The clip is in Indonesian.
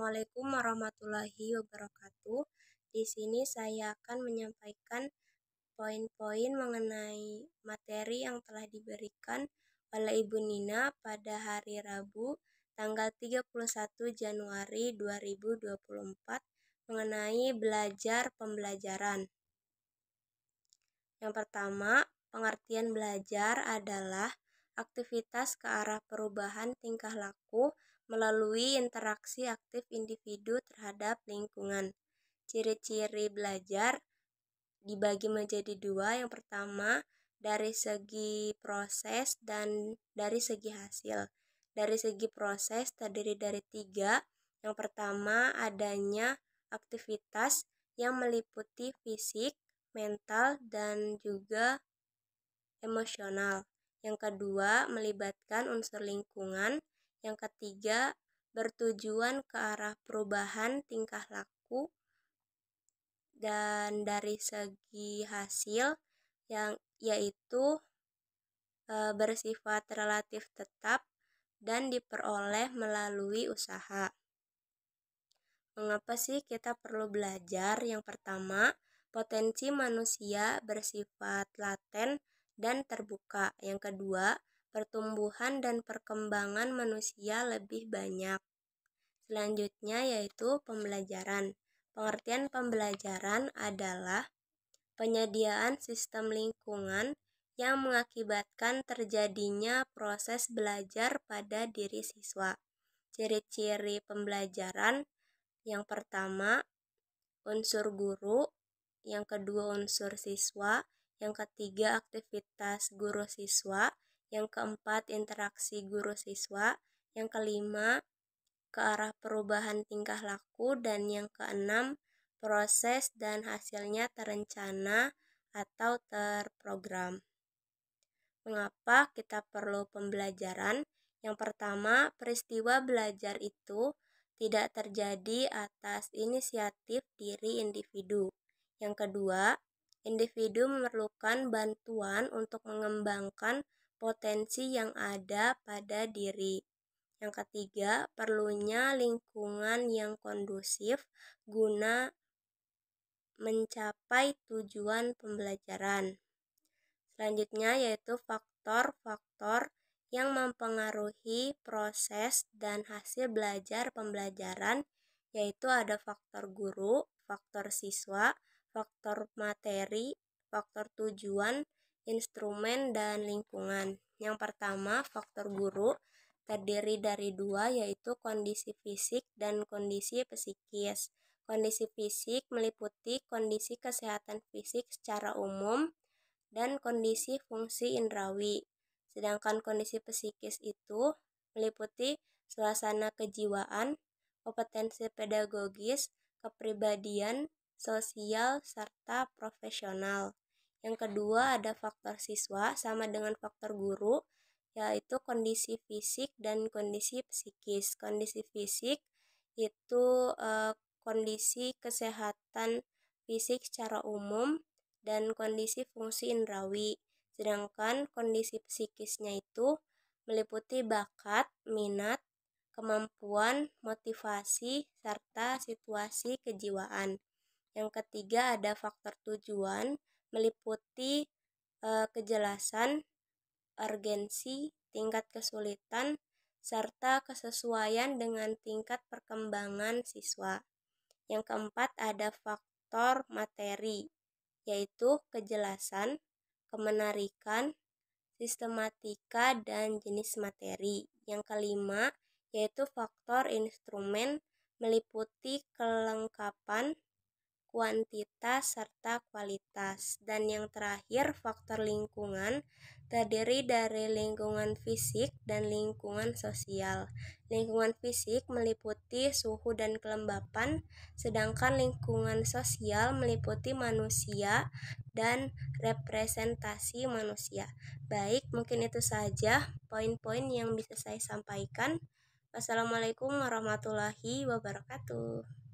Assalamualaikum warahmatullahi wabarakatuh. Di sini saya akan menyampaikan poin-poin mengenai materi yang telah diberikan oleh Ibu Nina pada hari Rabu tanggal 31 Januari 2024 mengenai belajar pembelajaran. Yang pertama, pengertian belajar adalah aktivitas ke arah perubahan tingkah laku melalui interaksi aktif individu terhadap lingkungan. Ciri-ciri belajar dibagi menjadi dua. Yang pertama, dari segi proses dan dari segi hasil. Dari segi proses terdiri dari tiga. Yang pertama, adanya aktivitas yang meliputi fisik, mental, dan juga emosional. Yang kedua, melibatkan unsur lingkungan. Yang ketiga, bertujuan ke arah perubahan tingkah laku. Dan dari segi hasil yang yaitu bersifat relatif tetap dan diperoleh melalui usaha. Mengapa sih kita perlu belajar? Yang pertama, potensi manusia bersifat laten dan terbuka. Yang kedua, pertumbuhan dan perkembangan manusia lebih banyak. Selanjutnya yaitu pembelajaran. Pengertian pembelajaran adalah penyediaan sistem lingkungan yang mengakibatkan terjadinya proses belajar pada diri siswa. Ciri-ciri pembelajaran: yang pertama, unsur guru. Yang kedua, unsur siswa. Yang ketiga, aktivitas guru siswa. Yang keempat, interaksi guru siswa. Yang kelima, ke arah perubahan tingkah laku. Dan yang keenam, proses dan hasilnya terencana atau terprogram. Mengapa kita perlu pembelajaran? Yang pertama, peristiwa belajar itu tidak terjadi atas inisiatif diri individu. Yang kedua, individu memerlukan bantuan untuk mengembangkan potensi yang ada pada diri. Yang ketiga, perlunya lingkungan yang kondusif guna mencapai tujuan pembelajaran. Selanjutnya yaitu faktor-faktor yang mempengaruhi proses dan hasil belajar pembelajaran, yaitu ada faktor guru, faktor siswa, faktor materi, faktor tujuan, instrumen, dan lingkungan. Yang pertama, faktor guru terdiri dari dua, yaitu kondisi fisik dan kondisi psikis. Kondisi fisik meliputi kondisi kesehatan fisik secara umum dan kondisi fungsi indrawi. Sedangkan kondisi psikis itu meliputi suasana kejiwaan, kompetensi pedagogis, kepribadian, sosial, serta profesional. Yang kedua ada faktor siswa sama dengan faktor guru, yaitu kondisi fisik dan kondisi psikis. Kondisi fisik itu kondisi kesehatan fisik secara umum dan kondisi fungsi indrawi. Sedangkan kondisi psikisnya itu meliputi bakat, minat, kemampuan, motivasi, serta situasi kejiwaan. Yang ketiga ada faktor tujuan, meliputi kejelasan, urgensi, tingkat kesulitan, serta kesesuaian dengan tingkat perkembangan siswa. Yang keempat ada faktor materi, yaitu kejelasan, kemenarikan, sistematika, dan jenis materi. Yang kelima yaitu faktor instrumen, meliputi kelengkapan, kuantitas, serta kualitas. Dan yang terakhir faktor lingkungan terdiri dari lingkungan fisik dan lingkungan sosial. Lingkungan fisik meliputi suhu dan kelembapan, sedangkan lingkungan sosial meliputi manusia dan representasi manusia. Baik, mungkin itu saja poin-poin yang bisa saya sampaikan. Wassalamualaikum warahmatullahi wabarakatuh.